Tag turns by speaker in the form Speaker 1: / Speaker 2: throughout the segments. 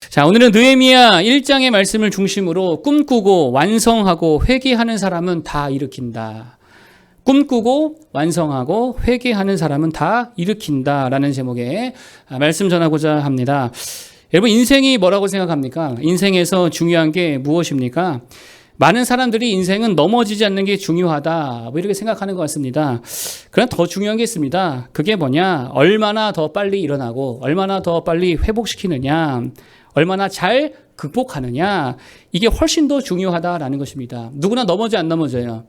Speaker 1: 자, 오늘은 느헤미야 1장의 말씀을 중심으로 꿈꾸고 완성하고 회개하는 사람은 다 일으킨다. 꿈꾸고 완성하고 회개하는 사람은 다 일으킨다라는 제목의 말씀 전하고자 합니다. 여러분, 인생이 뭐라고 생각합니까? 인생에서 중요한 게 무엇입니까? 많은 사람들이 인생은 넘어지지 않는 게 중요하다, 이렇게 생각하는 것 같습니다. 그러나 더 중요한 게 있습니다. 그게 뭐냐? 얼마나 더 빨리 일어나고 얼마나 더 빨리 회복시키느냐, 얼마나 잘 극복하느냐, 이게 훨씬 더 중요하다라는 것입니다. 누구나 넘어지 안 넘어져요.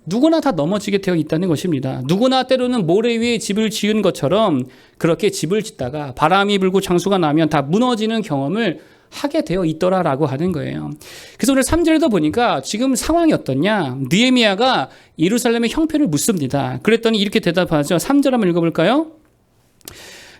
Speaker 1: 누구나 다 넘어지게 되어 있다는 것입니다. 누구나 때로는 모래 위에 집을 지은 것처럼 그렇게 집을 짓다가 바람이 불고 장수가 나면 다 무너지는 경험을 하게 되어 있더라라고 하는 거예요. 그래서 오늘 3절에도 보니까 지금 상황이 어떠냐? 느헤미야가 예루살렘의 형편을 묻습니다. 그랬더니 이렇게 대답하죠. 3절 한번 읽어볼까요?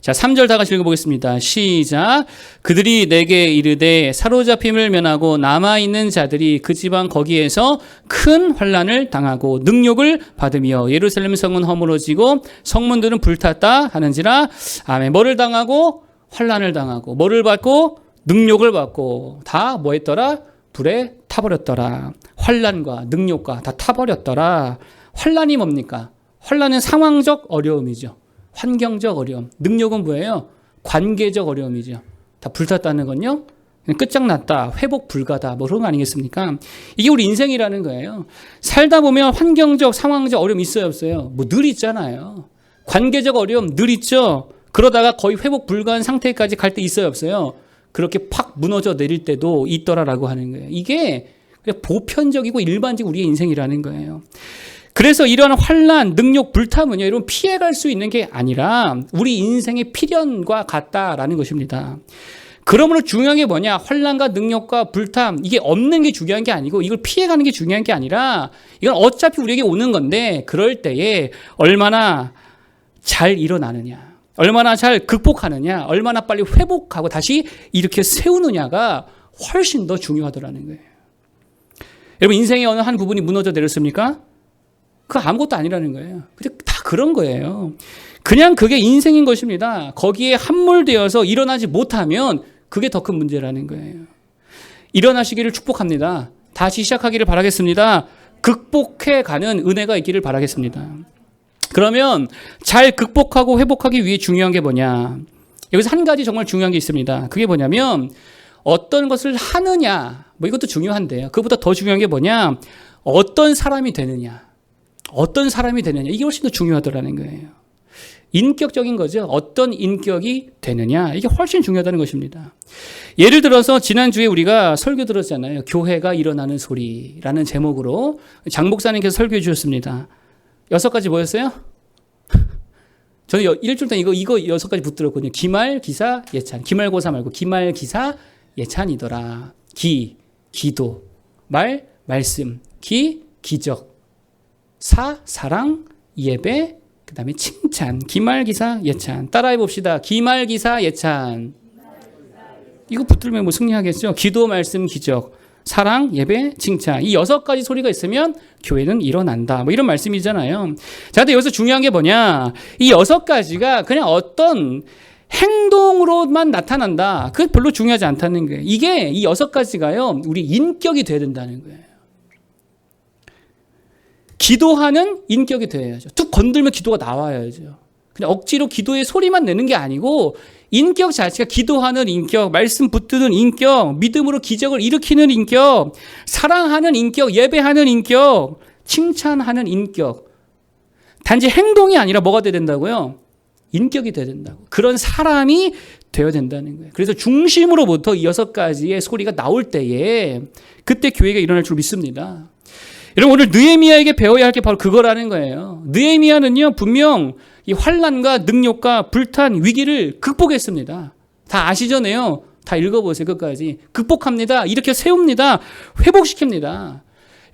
Speaker 1: 자, 3절 다 같이 읽어보겠습니다. 시작. 그들이 내게 이르되 사로잡힘을 면하고 남아있는 자들이 그 지방 거기에서 큰 환난을 당하고 능욕을 받으며 예루살렘 성은 허물어지고 성문들은 불탔다 하는지라. 아멘. 뭐를 당하고? 환난을 당하고. 뭐를 받고? 능욕을 받고. 다 뭐 했더라? 불에 타버렸더라. 환난과 능욕과 다 타버렸더라. 환난이 뭡니까? 환난은 상황적 어려움이죠. 환경적 어려움. 능력은 뭐예요? 관계적 어려움이죠. 다 불탔다는 건요, 끝장났다, 회복 불가다, 뭐 그런 거 아니겠습니까? 이게 우리 인생이라는 거예요. 살다 보면 환경적, 상황적 어려움 있어요, 없어요? 뭐 늘 있잖아요. 관계적 어려움 늘 있죠. 그러다가 거의 회복 불가한 상태까지 갈 때 있어요, 없어요? 그렇게 팍 무너져 내릴 때도 있더라라고 하는 거예요. 이게 보편적이고 일반적 우리의 인생이라는 거예요. 그래서 이러한 환난, 능욕, 불탐은요, 여러분 피해갈 수 있는 게 아니라 우리 인생의 필연과 같다라는 것입니다. 그러므로 중요한 게 뭐냐? 환난과 능욕과 불탐, 이게 없는 게 중요한 게 아니고 이걸 피해가는 게 중요한 게 아니라 이건 어차피 우리에게 오는 건데 그럴 때에 얼마나 잘 일어나느냐, 얼마나 잘 극복하느냐, 얼마나 빨리 회복하고 다시 이렇게 세우느냐가 훨씬 더 중요하더라는 거예요. 여러분, 인생의 어느 한 부분이 무너져 내렸습니까? 그거 아무것도 아니라는 거예요. 근데 다 그런 거예요. 그냥 그게 인생인 것입니다. 거기에 함몰되어서 일어나지 못하면 그게 더 큰 문제라는 거예요. 일어나시기를 축복합니다. 다시 시작하기를 바라겠습니다. 극복해가는 은혜가 있기를 바라겠습니다. 그러면 잘 극복하고 회복하기 위해 중요한 게 뭐냐? 여기서 한 가지 정말 중요한 게 있습니다. 그게 뭐냐면 어떤 것을 하느냐, 뭐 이것도 중요한데요. 그것보다 더 중요한 게 뭐냐? 어떤 사람이 되느냐. 어떤 사람이 되느냐, 이게 훨씬 더 중요하더라는 거예요. 인격적인 거죠. 어떤 인격이 되느냐, 이게 훨씬 중요하다는 것입니다. 예를 들어서 지난주에 우리가 설교 들었잖아요. 교회가 일어나는 소리라는 제목으로 장 목사님께서 설교해 주셨습니다. 6가지 뭐였어요? 저는 일주일 동안 이거 6가지 붙들었거든요. 기말, 기사, 예찬. 기말고사 말고 기말, 기사, 예찬이더라. 기도, 말씀, 기적, 사랑, 예배, 그 다음에 칭찬, 기말기사, 예찬. 따라해 봅시다. 기말기사, 예찬. 이거 붙들면 뭐 승리하겠죠? 기도, 말씀, 기적, 사랑, 예배, 칭찬. 이 6가지 소리가 있으면 교회는 일어난다. 뭐 이런 말씀이잖아요. 자, 근데 여기서 중요한 게 뭐냐? 이 6가지가 그냥 어떤 행동으로만 나타난다. 그게 별로 중요하지 않다는 거예요. 이게 이 6가지가요, 우리 인격이 돼야 된다는 거예요. 기도하는 인격이 되어야죠. 툭 건들면 기도가 나와야죠. 그냥 억지로 기도의 소리만 내는 게 아니고 인격 자체가 기도하는 인격, 말씀 붙드는 인격, 믿음으로 기적을 일으키는 인격, 사랑하는 인격, 예배하는 인격, 칭찬하는 인격. 단지 행동이 아니라 뭐가 돼야 된다고요? 인격이 돼야 된다고. 그런 사람이 되어야 된다는 거예요. 그래서 중심으로부터 이 6가지의 소리가 나올 때에 그때 교회가 일어날 줄 믿습니다. 여러분, 오늘 느헤미야에게 배워야 할 게 바로 그거라는 거예요. 느헤미야는요, 분명 이 환난과 능욕과 불탄 위기를 극복했습니다. 다 아시잖아요. 다 읽어보세요. 끝까지. 극복합니다. 이렇게 세웁니다. 회복시킵니다.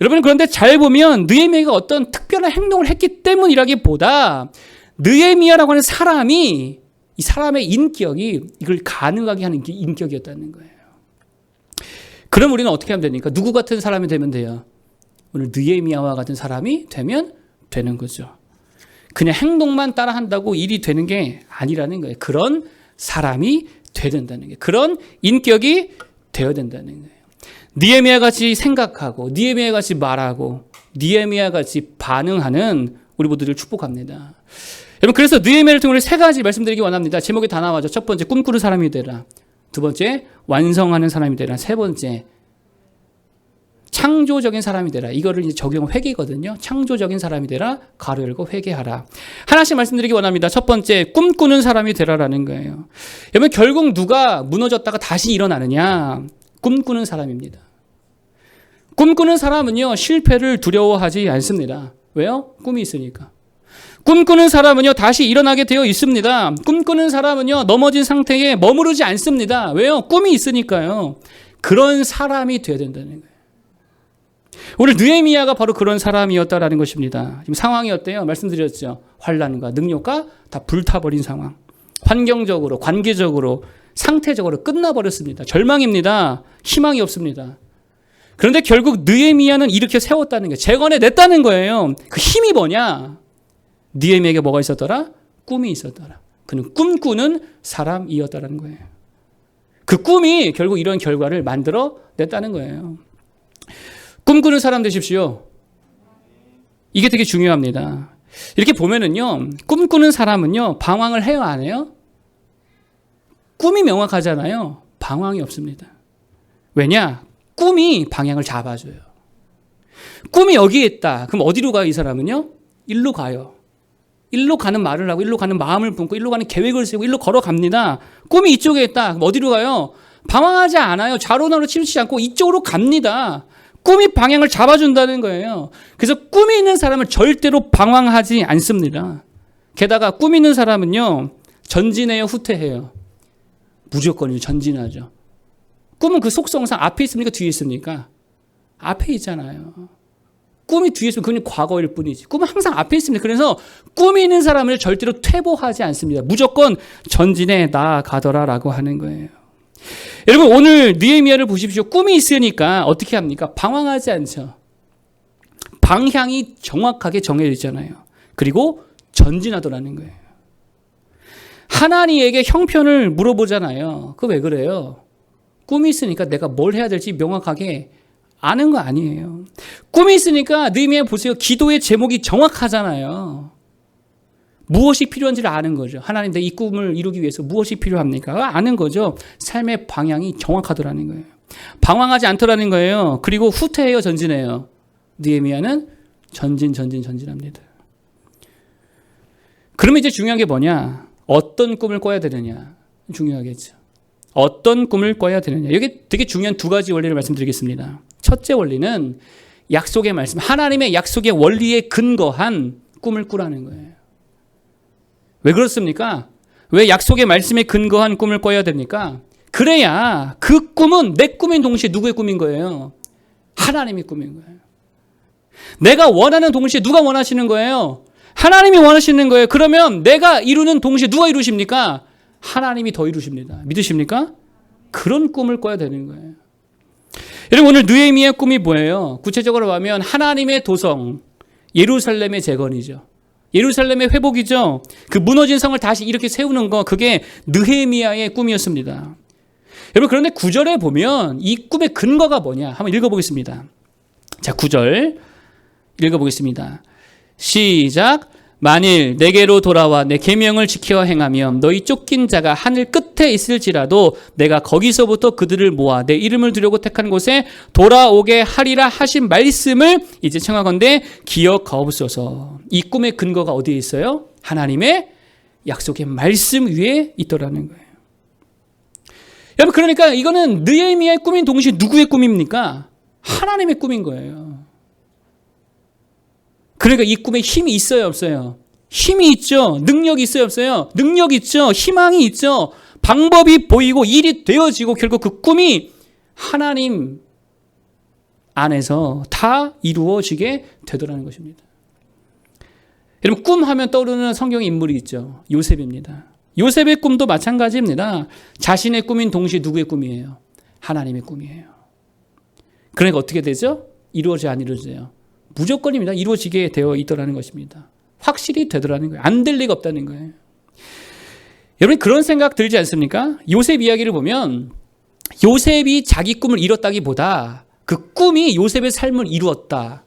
Speaker 1: 여러분, 그런데 잘 보면 느헤미야가 어떤 특별한 행동을 했기 때문이라기보다 느헤미야라고 하는 사람이, 이 사람의 인격이 이걸 가능하게 하는 인격이었다는 거예요. 그럼 우리는 어떻게 하면 됩니까? 누구 같은 사람이 되면 돼요? 오늘 느헤미야와 같은 사람이 되면 되는 거죠. 그냥 행동만 따라한다고 일이 되는 게 아니라는 거예요. 그런 사람이 돼야 된다는 거예요. 그런 인격이 되어야 된다는 거예요. 느헤미야 같이 생각하고 느헤미야 같이 말하고 느헤미야 같이 반응하는 우리 모두를 축복합니다. 여러분, 그래서 느헤미야를 통해 세 가지 말씀드리기 원합니다. 제목이 다 나와죠. 첫 번째, 꿈꾸는 사람이 되라. 두 번째, 완성하는 사람이 되라. 세 번째, 창조적인 사람이 되라. 이거를 이제 적용 회개거든요. 창조적인 사람이 되라. 가로 열고 회개하라. 하나씩 말씀드리기 원합니다. 첫 번째, 꿈꾸는 사람이 되라라는 거예요. 여러분, 결국 누가 무너졌다가 다시 일어나느냐? 꿈꾸는 사람입니다. 꿈꾸는 사람은요, 실패를 두려워하지 않습니다. 왜요? 꿈이 있으니까. 꿈꾸는 사람은요, 다시 일어나게 되어 있습니다. 꿈꾸는 사람은요, 넘어진 상태에 머무르지 않습니다. 왜요? 꿈이 있으니까요. 그런 사람이 되어야 된다는 거예요. 오늘 느헤미야가 바로 그런 사람이었다라는 것입니다. 지금 상황이 어때요? 말씀드렸죠. 환난과 능력과 다 불타버린 상황. 환경적으로, 관계적으로, 상태적으로 끝나버렸습니다. 절망입니다. 희망이 없습니다. 그런데 결국 느헤미야는 일으켜 세웠다는 거예요. 재건해냈다는 거예요. 그 힘이 뭐냐? 느헤미야에게 뭐가 있었더라? 꿈이 있었더라. 그는 꿈꾸는 사람이었다는 거예요. 그 꿈이 결국 이런 결과를 만들어냈다는 거예요. 꿈꾸는 사람 되십시오. 이게 되게 중요합니다. 이렇게 보면은요, 꿈꾸는 사람은요, 방황을 해요, 안 해요? 꿈이 명확하잖아요. 방황이 없습니다. 왜냐? 꿈이 방향을 잡아줘요. 꿈이 여기에 있다. 그럼 어디로 가요, 이 사람은요? 일로 가요. 일로 가는 말을 하고, 일로 가는 마음을 품고, 일로 가는 계획을 세우고, 일로 걸어갑니다. 꿈이 이쪽에 있다. 그럼 어디로 가요? 방황하지 않아요. 좌로나로 치우치지 않고 이쪽으로 갑니다. 꿈이 방향을 잡아준다는 거예요. 그래서 꿈이 있는 사람은 절대로 방황하지 않습니다. 게다가 꿈이 있는 사람은요, 전진해요, 후퇴해요? 무조건 전진하죠. 꿈은 그 속성상 앞에 있습니까? 뒤에 있습니까? 앞에 있잖아요. 꿈이 뒤에 있으면 그건 과거일 뿐이지. 꿈은 항상 앞에 있습니다. 그래서 꿈이 있는 사람을 절대로 퇴보하지 않습니다. 무조건 전진해 나아가더라라고 하는 거예요. 여러분, 오늘 느헤미야를 보십시오. 꿈이 있으니까 어떻게 합니까? 방황하지 않죠. 방향이 정확하게 정해져 있잖아요. 그리고 전진하더라는 거예요. 하나님에게 형편을 물어보잖아요. 그거 왜 그래요? 꿈이 있으니까 내가 뭘 해야 될지 명확하게 아는 거 아니에요. 꿈이 있으니까 느헤미야 보세요. 기도의 제목이 정확하잖아요. 무엇이 필요한지를 아는 거죠. 하나님, 내 이 꿈을 이루기 위해서 무엇이 필요합니까? 아는 거죠. 삶의 방향이 정확하더라는 거예요. 방황하지 않더라는 거예요. 그리고 후퇴해요, 전진해요? 느헤미야는 전진합니다. 그러면 이제 중요한 게 뭐냐? 어떤 꿈을 꿔야 되느냐? 중요하겠죠. 어떤 꿈을 꿔야 되느냐? 여기 되게 중요한 두 가지 원리를 말씀드리겠습니다. 첫째 원리는 약속의 말씀, 하나님의 약속의 원리에 근거한 꿈을 꾸라는 거예요. 왜 그렇습니까? 왜 약속의 말씀에 근거한 꿈을 꿔야 됩니까? 그래야 그 꿈은 내 꿈인 동시에 누구의 꿈인 거예요? 하나님의 꿈인 거예요. 내가 원하는 동시에 누가 원하시는 거예요? 하나님이 원하시는 거예요. 그러면 내가 이루는 동시에 누가 이루십니까? 하나님이 더 이루십니다. 믿으십니까? 그런 꿈을 꿔야 되는 거예요. 여러분, 오늘 느헤미야의 꿈이 뭐예요? 구체적으로 하면 하나님의 도성, 예루살렘의 재건이죠. 예루살렘의 회복이죠. 그 무너진 성을 다시 이렇게 세우는 거, 그게 느헤미야의 꿈이었습니다. 여러분, 그런데 9절에 보면 이 꿈의 근거가 뭐냐? 한번 읽어보겠습니다. 자, 9절 읽어보겠습니다. 시작. 만일 내게로 돌아와 내 계명을 지켜 행하면 너희 쫓긴 자가 하늘 끝에 있을지라도 내가 거기서부터 그들을 모아 내 이름을 두려고 택한 곳에 돌아오게 하리라 하신 말씀을 이제 청하건대 기억하옵소서. 이 꿈의 근거가 어디에 있어요? 하나님의 약속의 말씀 위에 있더라는 거예요. 여러분, 그러니까 이거는 느헤미야의 꿈인 동시에 누구의 꿈입니까? 하나님의 꿈인 거예요. 그러니까 이 꿈에 힘이 있어요, 없어요? 힘이 있죠. 능력이 있어요, 없어요? 능력이 있죠. 희망이 있죠. 방법이 보이고 일이 되어지고 결국 그 꿈이 하나님 안에서 다 이루어지게 되더라는 것입니다. 여러분, 꿈 하면 떠오르는 성경의 인물이 있죠. 요셉입니다. 요셉의 꿈도 마찬가지입니다. 자신의 꿈인 동시에 누구의 꿈이에요? 하나님의 꿈이에요. 그러니까 어떻게 되죠? 이루어져 안 이루어져요? 무조건입니다. 이루어지게 되어 있더라는 것입니다. 확실히 되더라는 거예요. 안 될 리가 없다는 거예요. 여러분 그런 생각 들지 않습니까? 요셉 이야기를 보면 요셉이 자기 꿈을 이뤘다기보다 그 꿈이 요셉의 삶을 이루었다.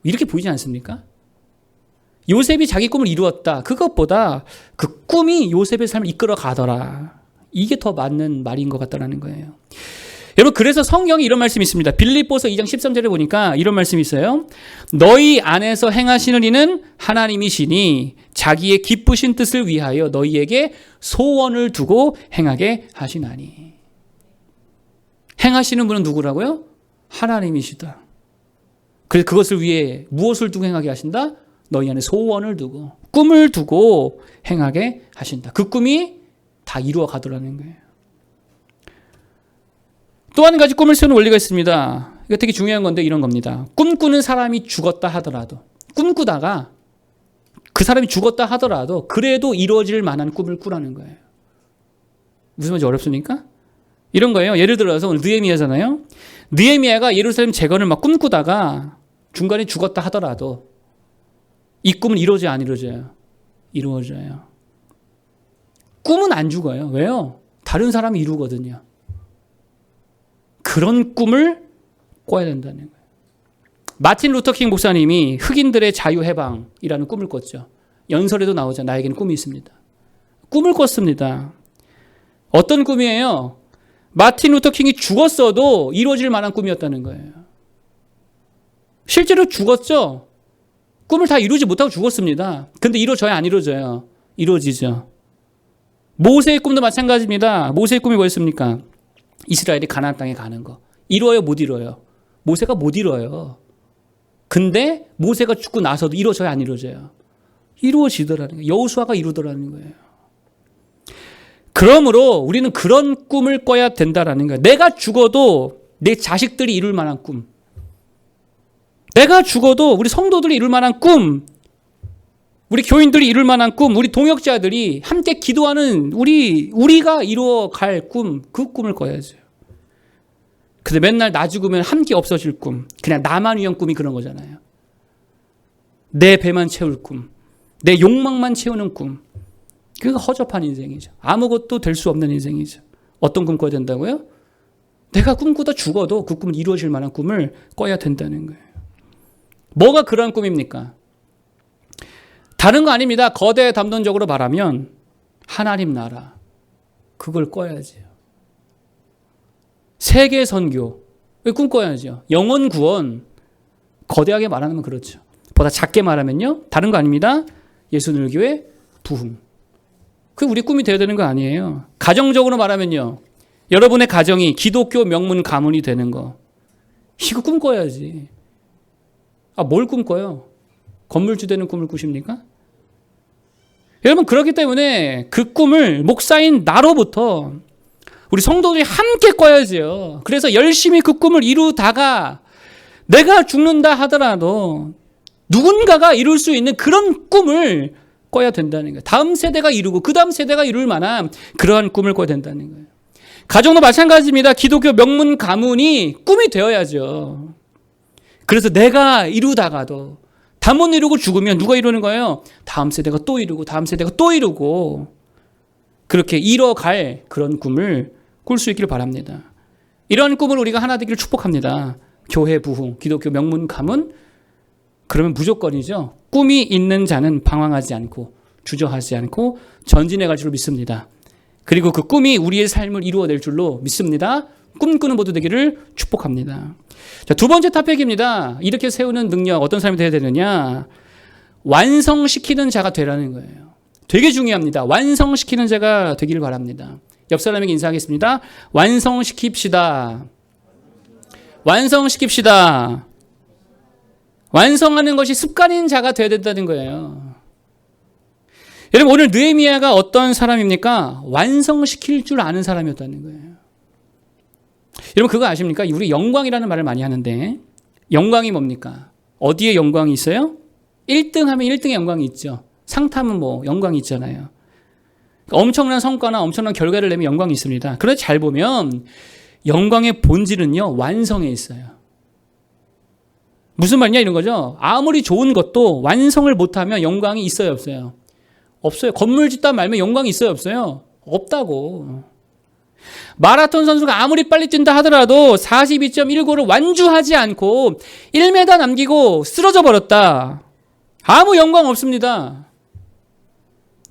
Speaker 1: 이렇게 보이지 않습니까? 요셉이 자기 꿈을 이루었다. 그것보다 그 꿈이 요셉의 삶을 이끌어 가더라. 이게 더 맞는 말인 것 같다라는 거예요. 여러분 그래서 성경에 이런 말씀이 있습니다. 빌립보서 2장 13절에 보니까 이런 말씀이 있어요. 너희 안에서 행하시는 이는 하나님이시니 자기의 기쁘신 뜻을 위하여 너희에게 소원을 두고 행하게 하시나니. 행하시는 분은 누구라고요? 하나님이시다. 그래서 그것을 위해 무엇을 두고 행하게 하신다? 너희 안에 소원을 두고 꿈을 두고 행하게 하신다. 그 꿈이 다 이루어 가더라는 거예요. 또 한 가지 꿈을 세우는 원리가 있습니다. 이거 되게 중요한 건데 이런 겁니다. 꿈꾸는 사람이 죽었다 하더라도 꿈꾸다가 그 사람이 죽었다 하더라도 그래도 이루어질 만한 꿈을 꾸라는 거예요. 무슨 말인지 어렵습니까? 이런 거예요. 예를 들어서 오늘 느헤미야잖아요. 느헤미야가 예루살렘 재건을 막 꿈꾸다가 중간에 죽었다 하더라도 이 꿈은 이루어져요, 안 이루어져요? 이루어져요. 꿈은 안 죽어요. 왜요? 다른 사람이 이루거든요. 그런 꿈을 꿔야 된다는 거예요. 마틴 루터킹 목사님이 흑인들의 자유해방이라는 꿈을 꿨죠. 연설에도 나오죠. 나에게는 꿈이 있습니다. 꿈을 꿨습니다. 어떤 꿈이에요? 마틴 루터킹이 죽었어도 이루어질 만한 꿈이었다는 거예요. 실제로 죽었죠. 꿈을 다 이루지 못하고 죽었습니다. 근데 이루어져요, 안 이루어져요? 이루어지죠. 모세의 꿈도 마찬가지입니다. 모세의 꿈이 뭐였습니까? 이스라엘이 가나안 땅에 가는 거. 이루어요, 못 이루어요? 모세가 못 이루어요. 근데 모세가 죽고 나서도 이루어져요, 안 이루어져요? 이루어지더라는 거예요. 여호수아가 이루더라는 거예요. 그러므로 우리는 그런 꿈을 꿔야 된다라는 거예요. 내가 죽어도 내 자식들이 이룰 만한 꿈. 내가 죽어도 우리 성도들이 이룰 만한 꿈. 우리 교인들이 이룰 만한 꿈. 우리 동역자들이 함께 기도하는 우리가 이루어갈 꿈. 그 꿈을 꿔야죠. 근데 맨날 나 죽으면 함께 없어질 꿈. 그냥 나만 위한 꿈이 그런 거잖아요. 내 배만 채울 꿈. 내 욕망만 채우는 꿈. 그게 허접한 인생이죠. 아무것도 될 수 없는 인생이죠. 어떤 꿈 꿔야 된다고요? 내가 꿈꾸다 죽어도 그 꿈을 이루어질 만한 꿈을 꿔야 된다는 거예요. 뭐가 그런 꿈입니까? 다른 거 아닙니다. 거대 담론적으로 말하면 하나님 나라. 그걸 꿔야지요. 세계 선교. 꿈꿔야죠. 영혼 구원. 거대하게 말하면 그렇죠. 보다 작게 말하면요. 다른 거 아닙니다. 예수늘교회 부흥. 그게 우리 꿈이 되어야 되는 거 아니에요. 가정적으로 말하면요. 여러분의 가정이 기독교 명문 가문이 되는 거. 이거 꿈꿔야지. 뭘 꿈꿔요? 건물주 되는 꿈을 꾸십니까? 여러분 그렇기 때문에 그 꿈을 목사인 나로부터 우리 성도들이 함께 꿔야지요. 그래서 열심히 그 꿈을 이루다가 내가 죽는다 하더라도 누군가가 이룰 수 있는 그런 꿈을 꿔야 된다는 거예요. 다음 세대가 이루고 그 다음 세대가 이룰 만한 그러한 꿈을 꿔야 된다는 거예요. 가정도 마찬가지입니다. 기독교 명문 가문이 꿈이 되어야죠. 그래서 내가 이루다가도 다 못 이루고 죽으면 누가 이루는 거예요? 다음 세대가 또 이루고 다음 세대가 또 이루고 그렇게 이뤄갈 그런 꿈을 꿀 수 있기를 바랍니다. 이런 꿈을 우리가 하나 되기를 축복합니다. 교회 부흥, 기독교 명문 가문 그러면 무조건이죠. 꿈이 있는 자는 방황하지 않고 주저하지 않고 전진해 갈 줄로 믿습니다. 그리고 그 꿈이 우리의 삶을 이루어낼 줄로 믿습니다. 꿈꾸는 모두 되기를 축복합니다. 자, 두 번째 탑픽입니다. 이렇게 세우는 능력 어떤 사람이 되어야 되느냐? 완성시키는 자가 되라는 거예요. 되게 중요합니다. 완성시키는 자가 되기를 바랍니다. 옆 사람에게 인사하겠습니다. 완성시킵시다. 완성시킵시다. 완성하는 것이 습관인 자가 되어야 된다는 거예요. 여러분 오늘 느헤미야가 어떤 사람입니까? 완성시킬 줄 아는 사람이었다는 거예요. 여러분 그거 아십니까? 우리 영광이라는 말을 많이 하는데 영광이 뭡니까? 어디에 영광이 있어요? 1등 하면 1등의 영광이 있죠. 상 타면 영광이 있잖아요. 엄청난 성과나 엄청난 결과를 내면 영광이 있습니다. 그런데 잘 보면 영광의 본질은요. 완성에 있어요. 무슨 말이냐 이런 거죠. 아무리 좋은 것도 완성을 못하면 영광이 있어요 없어요? 없어요. 건물 짓다 말면 영광이 있어요, 없어요? 없다고. 마라톤 선수가 아무리 빨리 뛴다 하더라도 42.19를 완주하지 않고 1m 남기고 쓰러져 버렸다. 아무 영광 없습니다.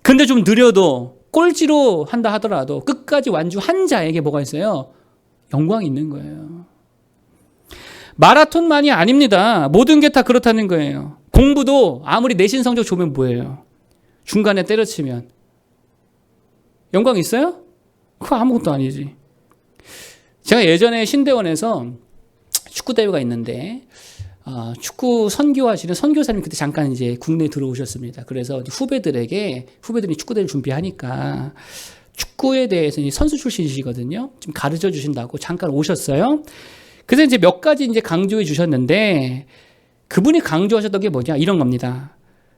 Speaker 1: 근데 좀 느려도 꼴찌로 한다 하더라도 끝까지 완주한 자에게 뭐가 있어요? 영광이 있는 거예요. 마라톤만이 아닙니다. 모든 게 다 그렇다는 거예요. 공부도 아무리 내신 성적 좋으면 뭐예요? 중간에 때려치면 영광 있어요? 그거 아무것도 아니지. 제가 예전에 신대원에서 축구대회가 있는데 축구 선교하시는 선교사님이 그때 잠깐 이제 국내에 들어오셨습니다. 그래서 후배들이 축구대회를 준비하니까 축구에 대해서 선수 출신이시거든요. 좀 가르쳐 주신다고 잠깐 오셨어요. 그래서 이제 몇 가지 이제 강조해 주셨는데 그분이 강조하셨던 게 뭐냐? 이런 겁니다.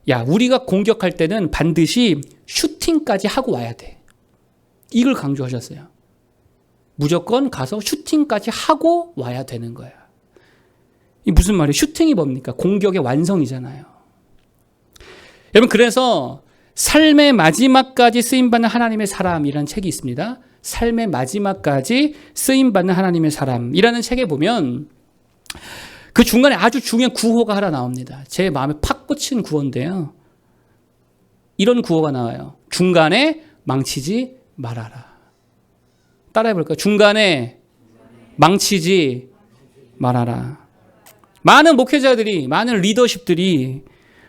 Speaker 1: 야, 우리가 공격할 때는 반드시 슈팅까지 하고 와야 돼. 이걸 강조하셨어요. 무조건 가서 슈팅까지 하고 와야 되는 거야. 이 무슨 말이에요? 슈팅이 뭡니까? 공격의 완성이잖아요. 여러분, 그래서 삶의 마지막까지 쓰임받는 하나님의 사람이라는 책이 있습니다. 삶의 마지막까지 쓰임받는 하나님의 사람이라는 책에 보면 그 중간에 아주 중요한 구호가 하나 나옵니다. 제 마음에 팍 꽂힌 구호인데요. 이런 구호가 나와요. 중간에 망치지 말아라. 따라해볼까요? 중간에 망치지 말아라. 많은 목회자들이, 많은 리더십들이,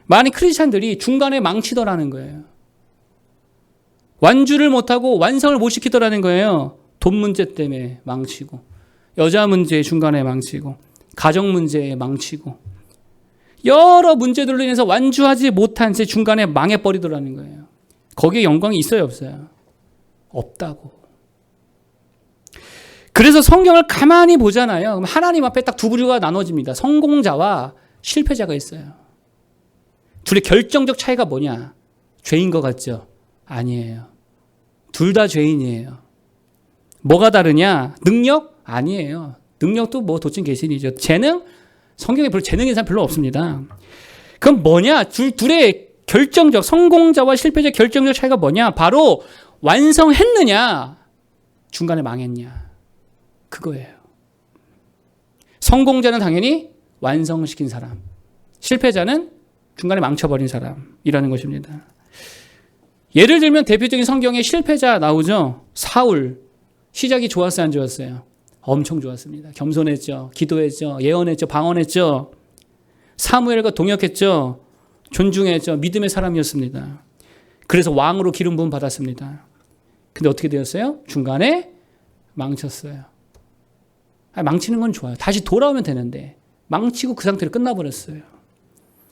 Speaker 1: 많은 크리스찬들이 중간에 망치더라는 거예요. 완주를 못하고 완성을 못 시키더라는 거예요. 돈 문제 때문에 망치고, 여자 문제 중간에 망치고, 가정 문제에 망치고, 여러 문제들로 인해서 완주하지 못한 채 중간에 망해버리더라는 거예요. 거기에 영광이 있어요, 없어요? 없다고. 그래서 성경을 가만히 보잖아요. 그럼 하나님 앞에 딱 두 부류가 나눠집니다. 성공자와 실패자가 있어요. 둘의 결정적 차이가 뭐냐? 죄인 것 같죠? 아니에요. 둘 다 죄인이에요. 뭐가 다르냐? 능력? 아니에요. 능력도 뭐 도찐 개신이죠. 재능? 성경에 별로 재능 있는 사람 별로 없습니다. 그럼 뭐냐? 둘의 결정적, 성공자와 실패자의 결정적 차이가 뭐냐? 바로 완성했느냐? 중간에 망했냐? 그거예요. 성공자는 당연히 완성시킨 사람, 실패자는 중간에 망쳐버린 사람이라는 것입니다. 예를 들면 대표적인 성경에 실패자 나오죠. 사울. 시작이 좋았어요, 안 좋았어요? 엄청 좋았습니다. 겸손했죠. 기도했죠. 예언했죠. 방언했죠. 사무엘과 동역했죠. 존중했죠. 믿음의 사람이었습니다. 그래서 왕으로 기름 부음 받았습니다. 근데 어떻게 되었어요? 중간에 망쳤어요. 망치는 건 좋아요. 다시 돌아오면 되는데 망치고 그 상태로 끝나버렸어요.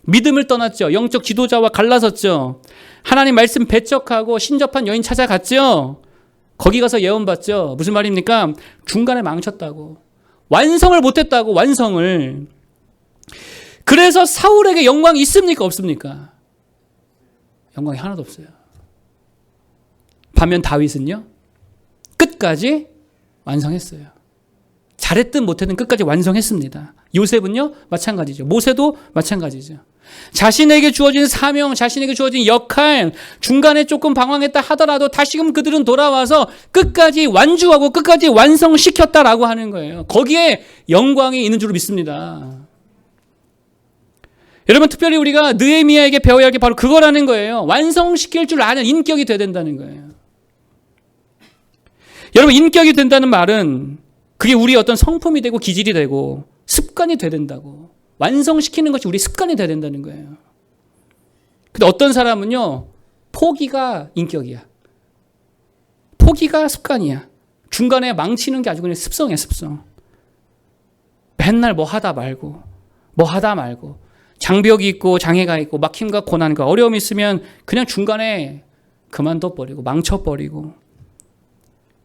Speaker 1: 믿음을 떠났죠. 영적 지도자와 갈라섰죠. 하나님 말씀 배척하고 신접한 여인 찾아갔죠. 거기 가서 예언 받죠. 무슨 말입니까? 중간에 망쳤다고. 완성을 못했다고, 완성을. 그래서 사울에게 영광이 있습니까? 없습니까? 영광이 하나도 없어요. 반면 다윗은요? 끝까지 완성했어요. 잘했든 못했든 끝까지 완성했습니다. 요셉은요? 마찬가지죠. 모세도 마찬가지죠. 자신에게 주어진 사명, 자신에게 주어진 역할, 중간에 조금 방황했다 하더라도 다시금 그들은 돌아와서 끝까지 완주하고 끝까지 완성시켰다라고 하는 거예요. 거기에 영광이 있는 줄로 믿습니다. 여러분, 특별히 우리가 느헤미야에게 배워야 할 게 바로 그거라는 거예요. 완성시킬 줄 아는 인격이 돼야 된다는 거예요. 여러분, 인격이 된다는 말은 그게 우리의 어떤 성품이 되고 기질이 되고 습관이 돼야 된다고. 완성시키는 것이 우리 습관이 돼야 된다는 거예요. 근데 어떤 사람은요, 포기가 인격이야. 포기가 습관이야. 중간에 망치는 게 아주 그냥 습성이야, 습성. 맨날 뭐 하다 말고, 장벽이 있고, 장애가 있고, 막힘과 고난과 어려움이 있으면 그냥 중간에 그만둬버리고, 망쳐버리고.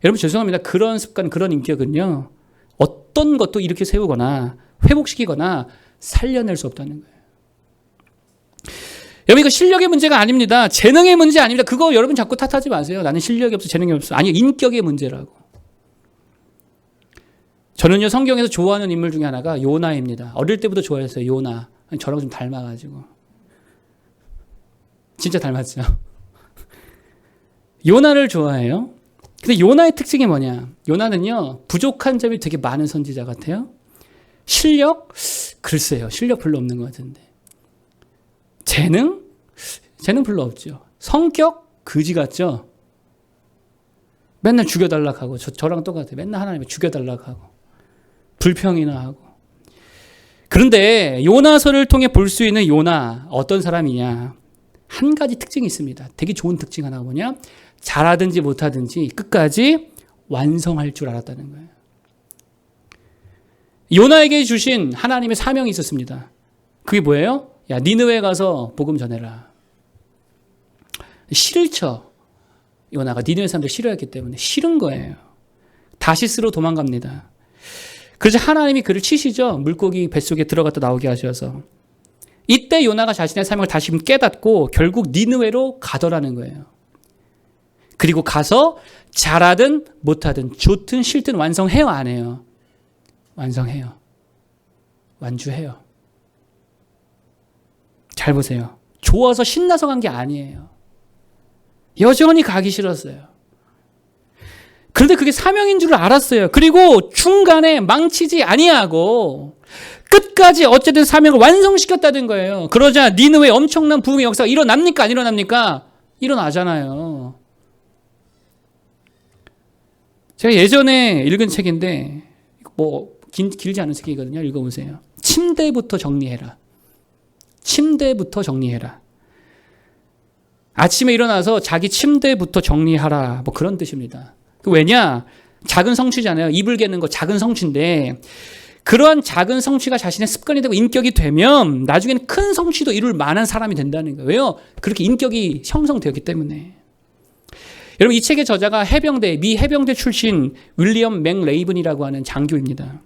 Speaker 1: 여러분, 죄송합니다. 그런 습관, 그런 인격은요, 어떤 것도 이렇게 세우거나, 회복시키거나, 살려낼 수 없다는 거예요. 여러분, 이거 실력의 문제가 아닙니다. 재능의 문제 아닙니다. 그거 여러분 자꾸 탓하지 마세요. 나는 실력이 없어, 재능이 없어. 아니요, 인격의 문제라고. 저는요, 성경에서 좋아하는 인물 중에 하나가 요나입니다. 어릴 때부터 좋아했어요, 요나. 저랑 좀 닮아가지고. 진짜 닮았죠. 요나를 좋아해요. 근데 요나의 특징이 뭐냐? 요나는요, 부족한 점이 되게 많은 선지자 같아요. 실력? 글쎄요, 실력 별로 없는 것 같은데. 재능? 재능 별로 없죠. 성격? 그지 같죠? 맨날 죽여달라고 하고, 저랑 똑같아요. 맨날 하나님을 죽여달라고 하고, 불평이나 하고. 그런데 요나서를 통해 볼 수 있는 요나, 어떤 사람이냐? 한 가지 특징이 있습니다. 되게 좋은 특징 하나가 뭐냐? 잘하든지 못하든지 끝까지 완성할 줄 알았다는 거예요. 요나에게 주신 하나님의 사명이 있었습니다. 그게 뭐예요? 야, 니느웨 가서 복음 전해라. 싫죠. 요나가 니느웨 사람들 싫어했기 때문에 싫은 거예요. 다시스로 도망갑니다. 그래서 하나님이 그를 치시죠. 물고기 뱃속에 들어갔다 나오게 하셔서. 이때 요나가 자신의 사명을 다시 깨닫고 결국 니느웨로 가더라는 거예요. 그리고 가서 잘하든 못하든 좋든 싫든 완성해요, 안 해요? 완성해요. 완주해요. 잘 보세요. 좋아서 신나서 간 게 아니에요. 여전히 가기 싫었어요. 그런데 그게 사명인 줄 알았어요. 그리고 중간에 망치지 아니하고 끝까지 어쨌든 사명을 완성시켰다는 거예요. 그러자 니느웨 엄청난 부흥의 역사가 일어납니까? 안 일어납니까? 일어나잖아요. 제가 예전에 읽은 책인데 길지 않은 책이거든요. 읽어보세요. 침대부터 정리해라. 침대부터 정리해라. 아침에 일어나서 자기 침대부터 정리하라. 그런 뜻입니다. 왜냐? 작은 성취잖아요. 이불 개는 거 작은 성취인데 그러한 작은 성취가 자신의 습관이 되고 인격이 되면 나중에는 큰 성취도 이룰 만한 사람이 된다는 거예요. 왜요? 그렇게 인격이 형성되었기 때문에. 여러분, 이 책의 저자가 미 해병대 출신 윌리엄 맥레이븐이라고 하는 장교입니다.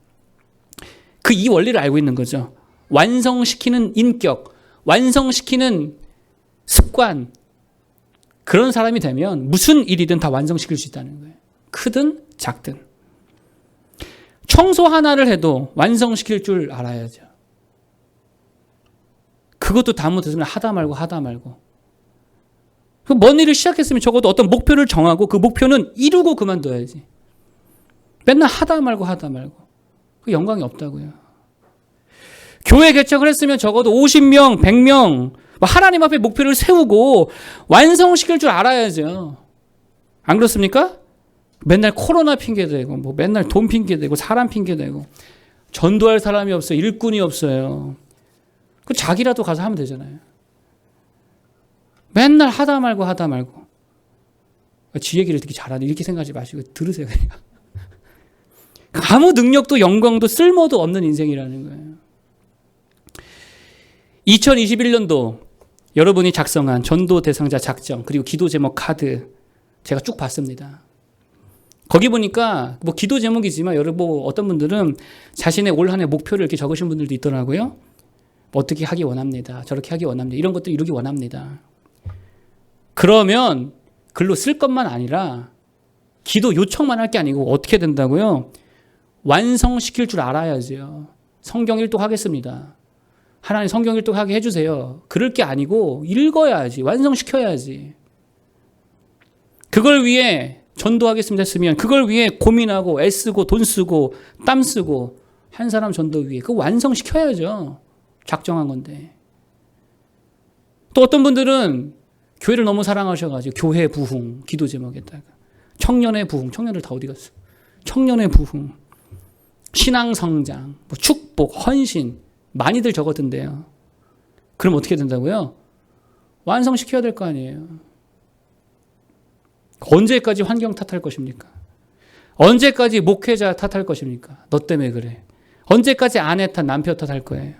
Speaker 1: 그 이 원리를 알고 있는 거죠. 완성시키는 인격, 완성시키는 습관, 그런 사람이 되면 무슨 일이든 다 완성시킬 수 있다는 거예요. 크든 작든. 청소 하나를 해도 완성시킬 줄 알아야죠. 그것도 다 못했으면 하다 말고. 먼 일을 시작했으면 적어도 어떤 목표를 정하고 그 목표는 이루고 그만둬야지. 맨날 하다 말고. 그 영광이 없다고요. 교회 개척을 했으면 적어도 50명, 100명, 하나님 앞에 목표를 세우고 완성시킬 줄 알아야죠. 안 그렇습니까? 맨날 코로나 핑계대고, 맨날 돈 핑계대고, 사람 핑계대고, 전도할 사람이 없어요. 일꾼이 없어요. 그 자기라도 가서 하면 되잖아요. 맨날 하다 말고. 지 얘기를 되게 잘하네. 이렇게 생각하지 마시고 들으세요. 그냥. 아무 능력도 영광도 쓸모도 없는 인생이라는 거예요. 2021년도 여러분이 작성한 전도 대상자 작정 그리고 기도 제목 카드 제가 쭉 봤습니다. 거기 보니까 기도 제목이지만 여러분 어떤 분들은 자신의 올 한 해 목표를 이렇게 적으신 분들도 있더라고요. 어떻게 하기 원합니다. 저렇게 하기 원합니다. 이런 것들 이루기 원합니다. 그러면 글로 쓸 것만 아니라 기도 요청만 할 게 아니고 어떻게 된다고요? 완성시킬 줄 알아야죠. 성경 일독 하겠습니다. 하나님 성경 일독하게 해주세요. 그럴 게 아니고 읽어야지. 완성시켜야지. 그걸 위해 전도하겠습니다 했으면 그걸 위해 고민하고 애쓰고 돈 쓰고 땀 쓰고 한 사람 전도 위해 그거 완성시켜야죠. 작정한 건데. 또 어떤 분들은 교회를 너무 사랑하셔가지고 교회 부흥 기도 제목에다가 청년의 부흥, 청년들 다 어디 갔어? 청년의 부흥, 신앙 성장, 축복, 헌신 많이들 적었던데요. 그럼 어떻게 된다고요? 완성시켜야 될 거 아니에요. 언제까지 환경 탓할 것입니까? 언제까지 목회자 탓할 것입니까? 너 때문에 그래. 언제까지 아내 탓, 남편 탓할 거예요.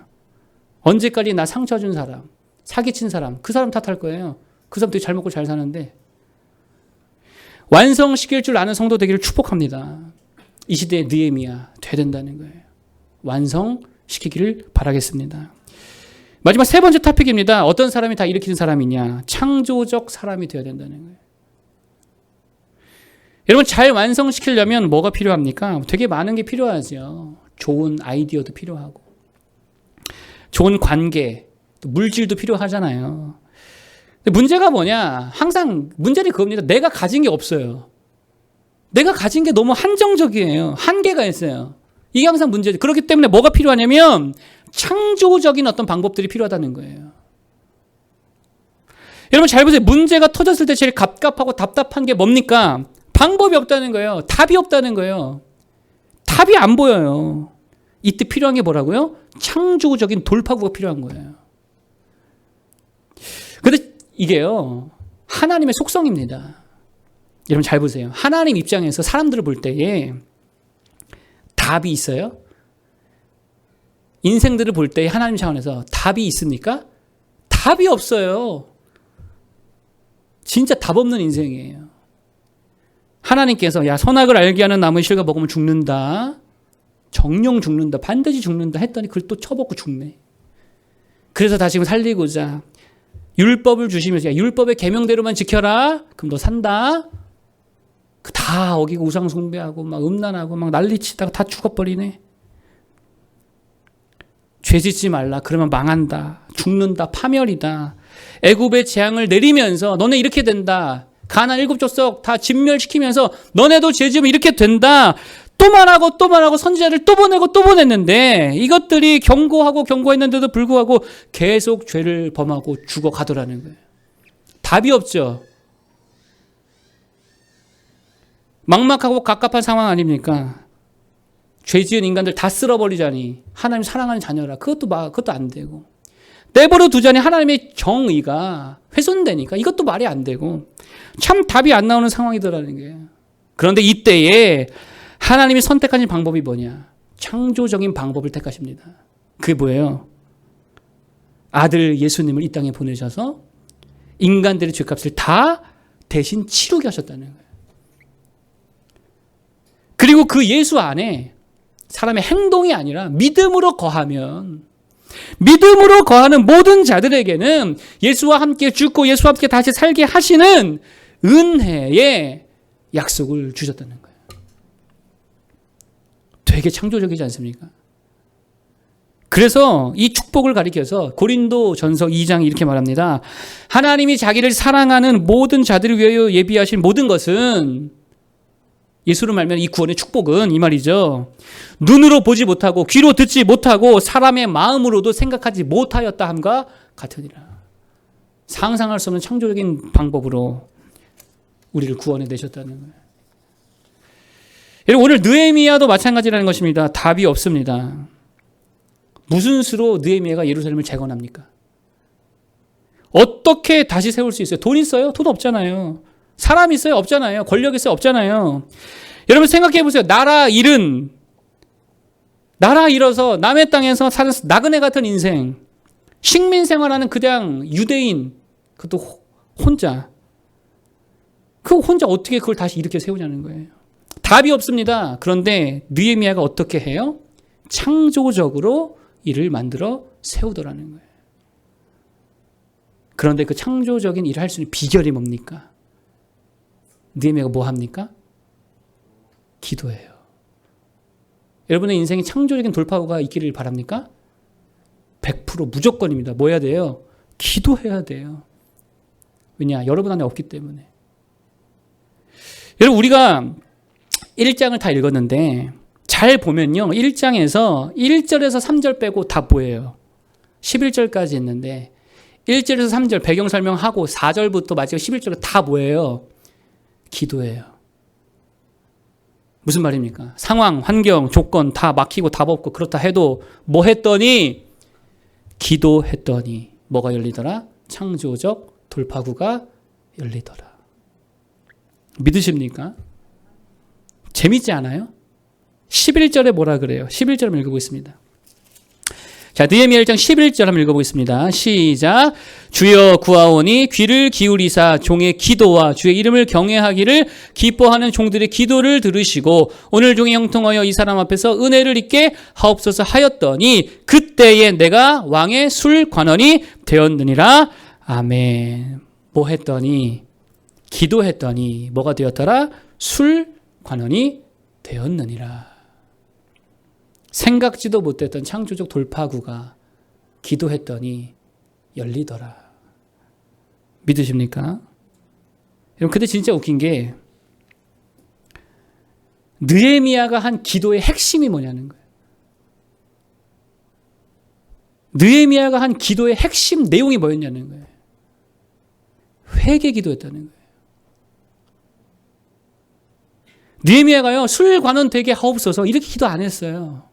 Speaker 1: 언제까지 나 상처 준 사람, 사기친 사람, 그 사람 탓할 거예요. 그 사람 되게 잘 먹고 잘 사는데. 완성시킬 줄 아는 성도 되기를 축복합니다. 이 시대의 느헤미야 돼야 된다는 거예요. 완성시키기를 바라겠습니다. 마지막 세 번째 토픽입니다. 어떤 사람이 다 일으키는 사람이냐? 창조적 사람이 되어야 된다는 거예요. 여러분 잘 완성시키려면 뭐가 필요합니까? 되게 많은 게 필요하죠. 좋은 아이디어도 필요하고 좋은 관계, 또 물질도 필요하잖아요. 근데 문제가 뭐냐? 항상 문제는 그겁니다. 내가 가진 게 없어요. 내가 가진 게 너무 한정적이에요. 한계가 있어요. 이게 항상 문제죠. 그렇기 때문에 뭐가 필요하냐면 창조적인 어떤 방법들이 필요하다는 거예요. 여러분 잘 보세요. 문제가 터졌을 때 제일 갑갑하고 답답한 게 뭡니까? 방법이 없다는 거예요. 답이 없다는 거예요. 답이 안 보여요. 이때 필요한 게 뭐라고요? 창조적인 돌파구가 필요한 거예요. 근데 이게요, 하나님의 속성입니다. 여러분 잘 보세요. 하나님 입장에서 사람들을 볼 때에 답이 있어요? 인생들을 볼 때 하나님 차원에서 답이 있습니까? 답이 없어요. 진짜 답 없는 인생이에요. 하나님께서 야 선악을 알게 하는 나무의 실과 먹으면 죽는다. 정령 죽는다. 반드시 죽는다 했더니 그걸 또 쳐먹고 죽네. 그래서 다시 살리고자 율법을 주시면서 야 율법의 계명대로만 지켜라. 그럼 너 산다. 다 어기고 우상 숭배하고 막 음란하고 막 난리치다가 다 죽어버리네. 죄 짓지 말라. 그러면 망한다. 죽는다. 파멸이다. 애굽의 재앙을 내리면서 너네 이렇게 된다. 가나안 7족속 다 진멸시키면서 너네도 죄 지으면 이렇게 된다. 또 말하고 선지자를 또 보내고 또 보냈는데 이것들이 경고했는데도 불구하고 계속 죄를 범하고 죽어가더라는 거예요. 답이 없죠. 막막하고 갑갑한 상황 아닙니까? 죄 지은 인간들 다 쓸어버리자니 하나님 사랑하는 자녀라. 그것도 안 되고. 내버려 두자니 하나님의 정의가 훼손되니까 이것도 말이 안 되고. 참 답이 안 나오는 상황이더라는 거예요. 그런데 이때에 하나님이 선택하신 방법이 뭐냐? 창조적인 방법을 택하십니다. 그게 뭐예요? 아들 예수님을 이 땅에 보내셔서 인간들의 죄값을 다 대신 치르게 하셨다는 거예요. 그리고 그 예수 안에 사람의 행동이 아니라 믿음으로 거하는 모든 자들에게는 예수와 함께 죽고 예수와 함께 다시 살게 하시는 은혜의 약속을 주셨다는 거예요. 되게 창조적이지 않습니까? 그래서 이 축복을 가리켜서 고린도전서 2장 이렇게 말합니다. 하나님이 자기를 사랑하는 모든 자들을 위하여 예비하신 모든 것은 예수로 말하면 이 구원의 축복은 이 말이죠. 눈으로 보지 못하고 귀로 듣지 못하고 사람의 마음으로도 생각하지 못하였다 함과 같으니라. 상상할 수 없는 창조적인 방법으로 우리를 구원해 내셨다는 거예요. 여러분 오늘 느헤미야도 마찬가지라는 것입니다. 답이 없습니다. 무슨 수로 느헤미야가 예루살렘을 재건합니까? 어떻게 다시 세울 수 있어요? 돈 있어요? 돈 없잖아요. 사람 있어요? 없잖아요. 권력 있어요? 없잖아요. 여러분 생각해 보세요. 나라 잃어서 남의 땅에서 사는 나그네 같은 인생, 식민 생활하는 그냥 유대인, 그것도 혼자. 그 혼자 어떻게 그걸 다시 이렇게 세우냐는 거예요. 답이 없습니다. 그런데 느헤미야가 어떻게 해요? 창조적으로 일을 만들어 세우더라는 거예요. 그런데 그 창조적인 일을 할 수 있는 비결이 뭡니까? 느헤미야가 뭐 합니까? 기도해요. 여러분의 인생에 창조적인 돌파구가 있기를 바랍니까? 100% 무조건입니다. 뭐 해야 돼요? 기도해야 돼요. 왜냐? 여러분 안에 없기 때문에. 여러분 우리가 1장을 다 읽었는데 잘 보면요. 1장에서 1절에서 3절 빼고 다 보여요. 11절까지 있는데 1절에서 3절 배경 설명하고 4절부터 마지막 11절까지 다 뭐예요? 기도예요. 무슨 말입니까? 상황, 환경, 조건 다 막히고 답 없고 그렇다 해도 뭐 했더니 기도했더니 뭐가 열리더라? 창조적 돌파구가 열리더라. 믿으십니까? 재밌지 않아요? 11절에 뭐라 그래요? 11절 읽어보겠습니다. 자, 느헤미야 1장 11절 한번 읽어보겠습니다. 시작. 주여 구하오니 귀를 기울이사 종의 기도와 주의 이름을 경외하기를 기뻐하는 종들의 기도를 들으시고 오늘 종이 형통하여 이 사람 앞에서 은혜를 입게 하옵소서 하였더니 그때에 내가 왕의 술 관원이 되었느니라. 아멘. 뭐 했더니 기도했더니 뭐가 되었더라? 술 관원이 되었느니라. 생각지도 못했던 창조적 돌파구가 기도했더니 열리더라. 믿으십니까? 여러분, 근데 진짜 웃긴 게 느헤미야가 한 기도의 핵심이 뭐냐는 거예요. 느헤미야가 한 기도의 핵심 내용이 뭐였냐는 거예요. 회개 기도였다는 거예요. 느헤미야가요, 술 관원 되게 하옵소서 이렇게 기도 안 했어요.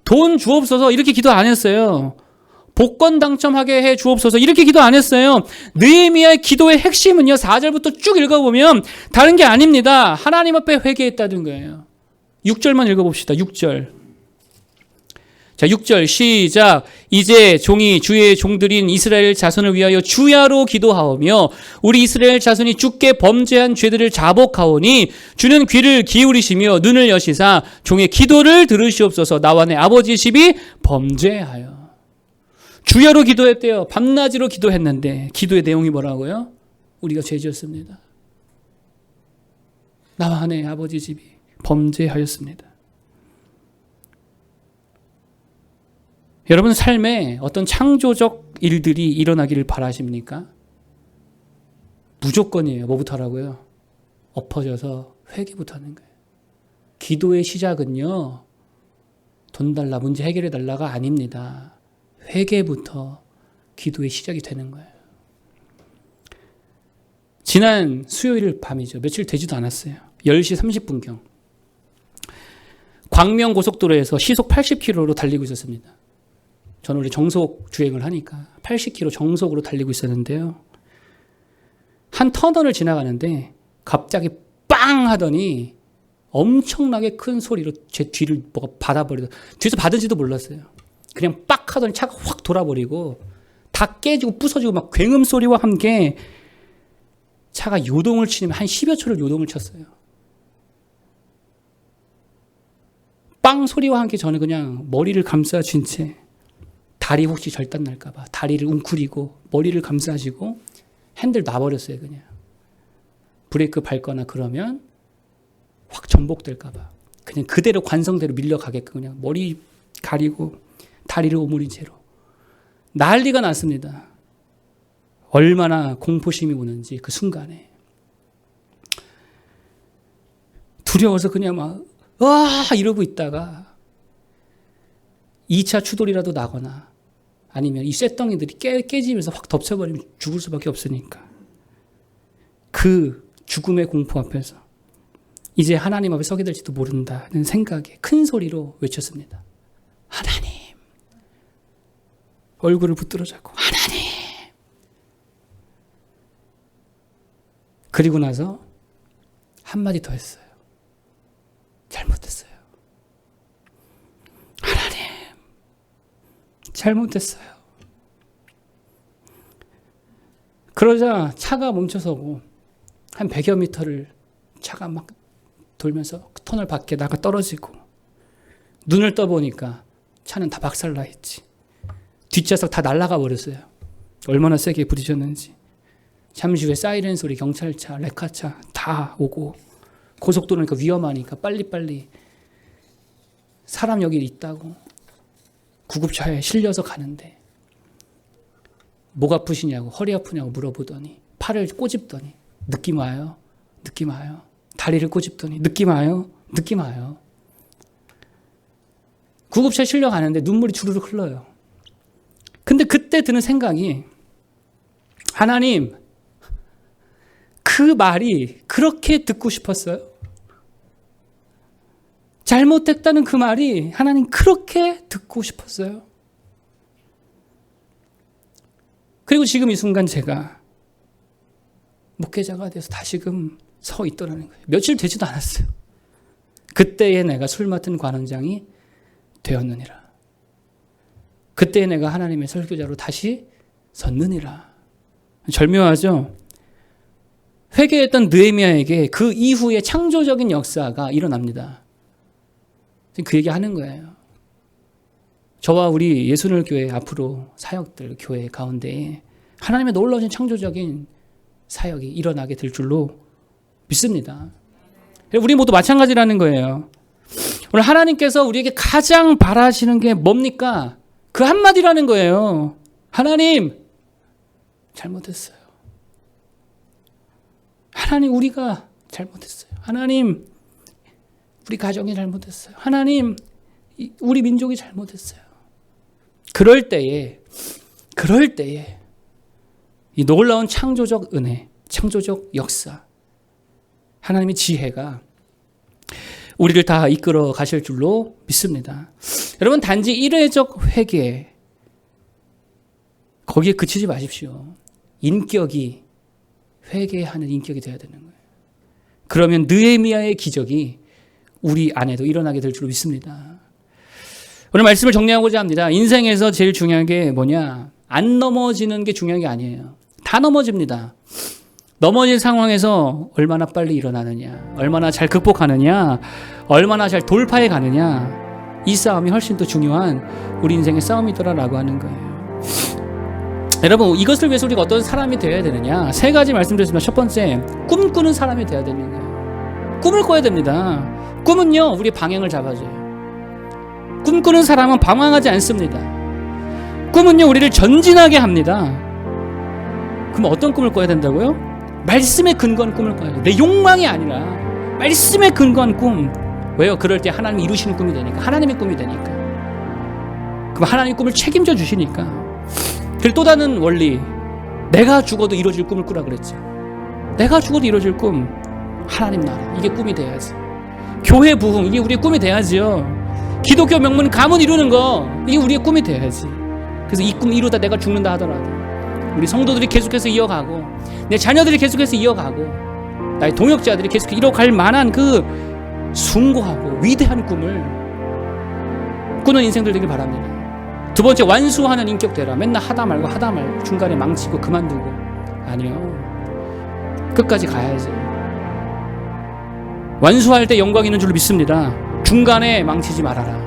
Speaker 1: 돈 주옵소서 이렇게 기도 안 했어요. 복권 당첨하게 해 주옵소서 이렇게 기도 안 했어요. 느헤미야의 기도의 핵심은요, 4절부터 쭉 읽어보면 다른 게 아닙니다. 하나님 앞에 회개했다는 거예요. 6절만 읽어봅시다. 6절. 자, 6절 시작. 이제 종이 주의 종들인 이스라엘 자손을 위하여 주야로 기도하오며 우리 이스라엘 자손이 주께 범죄한 죄들을 자복하오니 주는 귀를 기울이시며 눈을 여시사 종의 기도를 들으시옵소서. 나와 내 아버지 집이 범죄하여. 주야로 기도했대요. 밤낮으로 기도했는데 기도의 내용이 뭐라고요? 우리가 죄지었습니다. 나와 내 아버지 집이 범죄하였습니다. 여러분 삶에 어떤 창조적 일들이 일어나기를 바라십니까? 무조건이에요. 뭐부터 하라고요? 엎어져서 회개부터 하는 거예요. 기도의 시작은요, 돈 달라, 문제 해결해 달라가 아닙니다. 회개부터 기도의 시작이 되는 거예요. 지난 수요일 밤이죠. 며칠 되지도 않았어요. 10시 30분경. 광명고속도로에서 시속 80km로 달리고 있었습니다. 저는 원래 정속 주행을 하니까 80km 정속으로 달리고 있었는데요. 한 터널을 지나가는데 갑자기 빵 하더니 엄청나게 큰 소리로 제 뒤를 뭐가 받아버리더라고요. 뒤에서 받은지도 몰랐어요. 그냥 빡 하더니 차가 확 돌아버리고 다 깨지고 부서지고 막 굉음 소리와 함께 차가 요동을 치면 한 10여 초를 요동을 쳤어요. 빵 소리와 함께 저는 그냥 머리를 감싸쥔 채 다리 혹시 절단 날까봐 다리를 웅크리고 머리를 감싸지고 핸들 놔버렸어요. 그냥 브레이크 밟거나 그러면 확 전복될까봐 그냥 그대로 관성대로 밀려가게끔 그냥 머리 가리고 다리를 오므린 채로 난리가 났습니다. 얼마나 공포심이 오는지 그 순간에 두려워서 그냥 막 와 이러고 있다가 2차 추돌이라도 나거나 아니면 이 쇳덩이들이 깨지면서 확 덮쳐버리면 죽을 수밖에 없으니까 그 죽음의 공포 앞에서 이제 하나님 앞에 서게 될지도 모른다는 생각에 큰 소리로 외쳤습니다. 하나님. 얼굴을 붙들어 잡고 하나님. 그리고 나서 한마디 더 했어요. 잘못했어요. 하나님. 잘못했어요. 그러자 차가 멈춰서고 한 100여 미터를 차가 막 돌면서 터널 밖에 나가 떨어지고 눈을 떠보니까 차는 다 박살나 있지. 뒷좌석 다 날아가 버렸어요. 얼마나 세게 부딪혔는지. 잠시 후에 사이렌 소리, 경찰차, 레카차 다 오고 고속도로니까 위험하니까 빨리빨리 사람 여기 있다고 구급차에 실려서 가는데 목 아프시냐고 허리 아프냐고 물어보더니 팔을 꼬집더니 느낌 와요? 느낌 와요? 다리를 꼬집더니 느낌 와요? 느낌 와요? 구급차에 실려가는데 눈물이 주르륵 흘러요. 근데 그때 드는 생각이 하나님 그 말이 그렇게 듣고 싶었어요? 잘못했다는 그 말이 하나님 그렇게 듣고 싶었어요? 그리고 지금 이 순간 제가 목회자가 돼서 다시금 서 있더라는 거예요. 며칠 되지도 않았어요. 그때에 내가 술 맡은 관원장이 되었느니라. 그때에 내가 하나님의 설교자로 다시 섰느니라. 절묘하죠? 회개했던 느헤미야에게 그 이후에 창조적인 역사가 일어납니다. 그 얘기하는 거예요. 저와 우리 예수늘 교회 앞으로 사역들 교회 가운데 하나님의 놀라우신 창조적인 사역이 일어나게 될 줄로 믿습니다. 우리 모두 마찬가지라는 거예요. 오늘 하나님께서 우리에게 가장 바라시는 게 뭡니까? 그 한마디라는 거예요. 하나님 잘못했어요. 하나님, 우리가 잘못했어요. 하나님, 우리 가정이 잘못했어요. 하나님, 우리 민족이 잘못했어요. 그럴 때에 이 놀라운 창조적 은혜, 창조적 역사, 하나님의 지혜가 우리를 다 이끌어 가실 줄로 믿습니다. 여러분, 단지 일회적 회개, 거기에 그치지 마십시오. 인격이 회개하는 인격이 되어야 되는 거예요. 그러면 느헤미야의 기적이 우리 안에도 일어나게 될 줄로 믿습니다. 오늘 말씀을 정리하고자 합니다. 인생에서 제일 중요한 게 뭐냐? 안 넘어지는 게 중요한 게 아니에요. 다 넘어집니다. 넘어진 상황에서 얼마나 빨리 일어나느냐, 얼마나 잘 극복하느냐, 얼마나 잘 돌파해 가느냐, 이 싸움이 훨씬 더 중요한 우리 인생의 싸움이더라라고 하는 거예요. 여러분, 이것을 위해서 우리가 어떤 사람이 되어야 되느냐? 세 가지 말씀드렸습니다. 첫 번째, 꿈꾸는 사람이 되어야 되는 거예요. 꿈을 꿔야 됩니다. 꿈은요, 우리 방향을 잡아줘요. 꿈꾸는 사람은 방황하지 않습니다. 꿈은요, 우리를 전진하게 합니다. 그럼 어떤 꿈을 꿔야 된다고요? 말씀에 근거한 꿈을 꿔야 돼요. 내 욕망이 아니라 말씀에 근거한 꿈. 왜요? 그럴 때 하나님이 이루시는 꿈이 되니까. 하나님의 꿈이 되니까. 그럼 하나님의 꿈을 책임져 주시니까. 그리고 또 다른 원리, 내가 죽어도 이루어질 꿈을 꾸라 그랬죠. 내가 죽어도 이루어질 꿈, 하나님 나라, 이게 꿈이 돼야지. 교회 부흥, 이게 우리의 꿈이 돼야지요. 기독교 명문 가문 이루는 거, 이게 우리의 꿈이 돼야지. 그래서 이 꿈 이루다 내가 죽는다 하더라도 우리 성도들이 계속해서 이어가고, 내 자녀들이 계속해서 이어가고, 나의 동역자들이 계속해서 이어갈 만한 그 숭고하고 위대한 꿈을 꾸는 인생들 되길 바랍니다. 두 번째, 완수하는 인격 되라. 맨날 하다 말고 중간에 망치고 그만두고. 아니요, 끝까지 가야지. 완수할 때 영광이 있는 줄로 믿습니다. 중간에 망치지 말아라.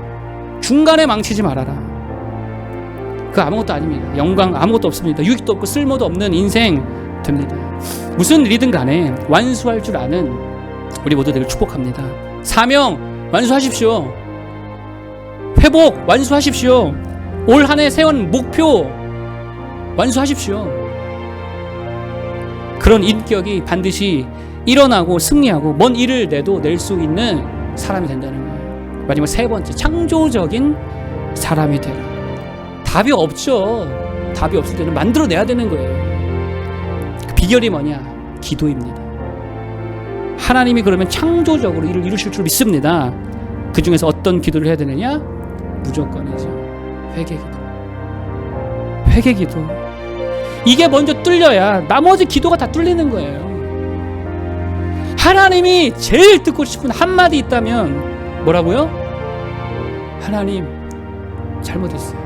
Speaker 1: 그 아무것도 아닙니다. 영광 아무것도 없습니다. 유익도 없고 쓸모도 없는 인생 됩니다. 무슨 일이든 간에 완수할 줄 아는 우리 모두들을 축복합니다. 사명 완수하십시오. 회복 완수하십시오. 올 한 해 세운 목표 완수하십시오. 그런 인격이 반드시 일어나고 승리하고 먼 일을 내도 낼 수 있는 사람이 된다는 거예요. 마지막 세 번째, 창조적인 사람이 되라. 답이 없죠. 답이 없을 때는 만들어내야 되는 거예요. 그 비결이 뭐냐? 기도입니다. 하나님이 그러면 창조적으로 일을 이루실 줄 믿습니다. 그 중에서 어떤 기도를 해야 되느냐? 무조건이죠. 회개기도. 이게 먼저 뚫려야 나머지 기도가 다 뚫리는 거예요. 하나님이 제일 듣고 싶은 한마디 있다면 뭐라고요? 하나님, 잘못했어요.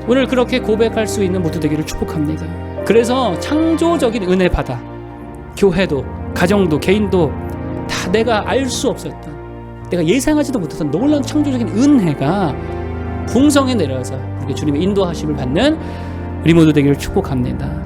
Speaker 1: 오늘 그렇게 고백할 수 있는 모두 되기를 축복합니다. 그래서 창조적인 은혜 받아 교회도, 가정도, 개인도 다 내가 알 수 없었던, 내가 예상하지도 못했던 놀라운 창조적인 은혜가 풍성에 내려서 우리 주님의 인도하심을 받는 우리 모두 되기를 축복합니다.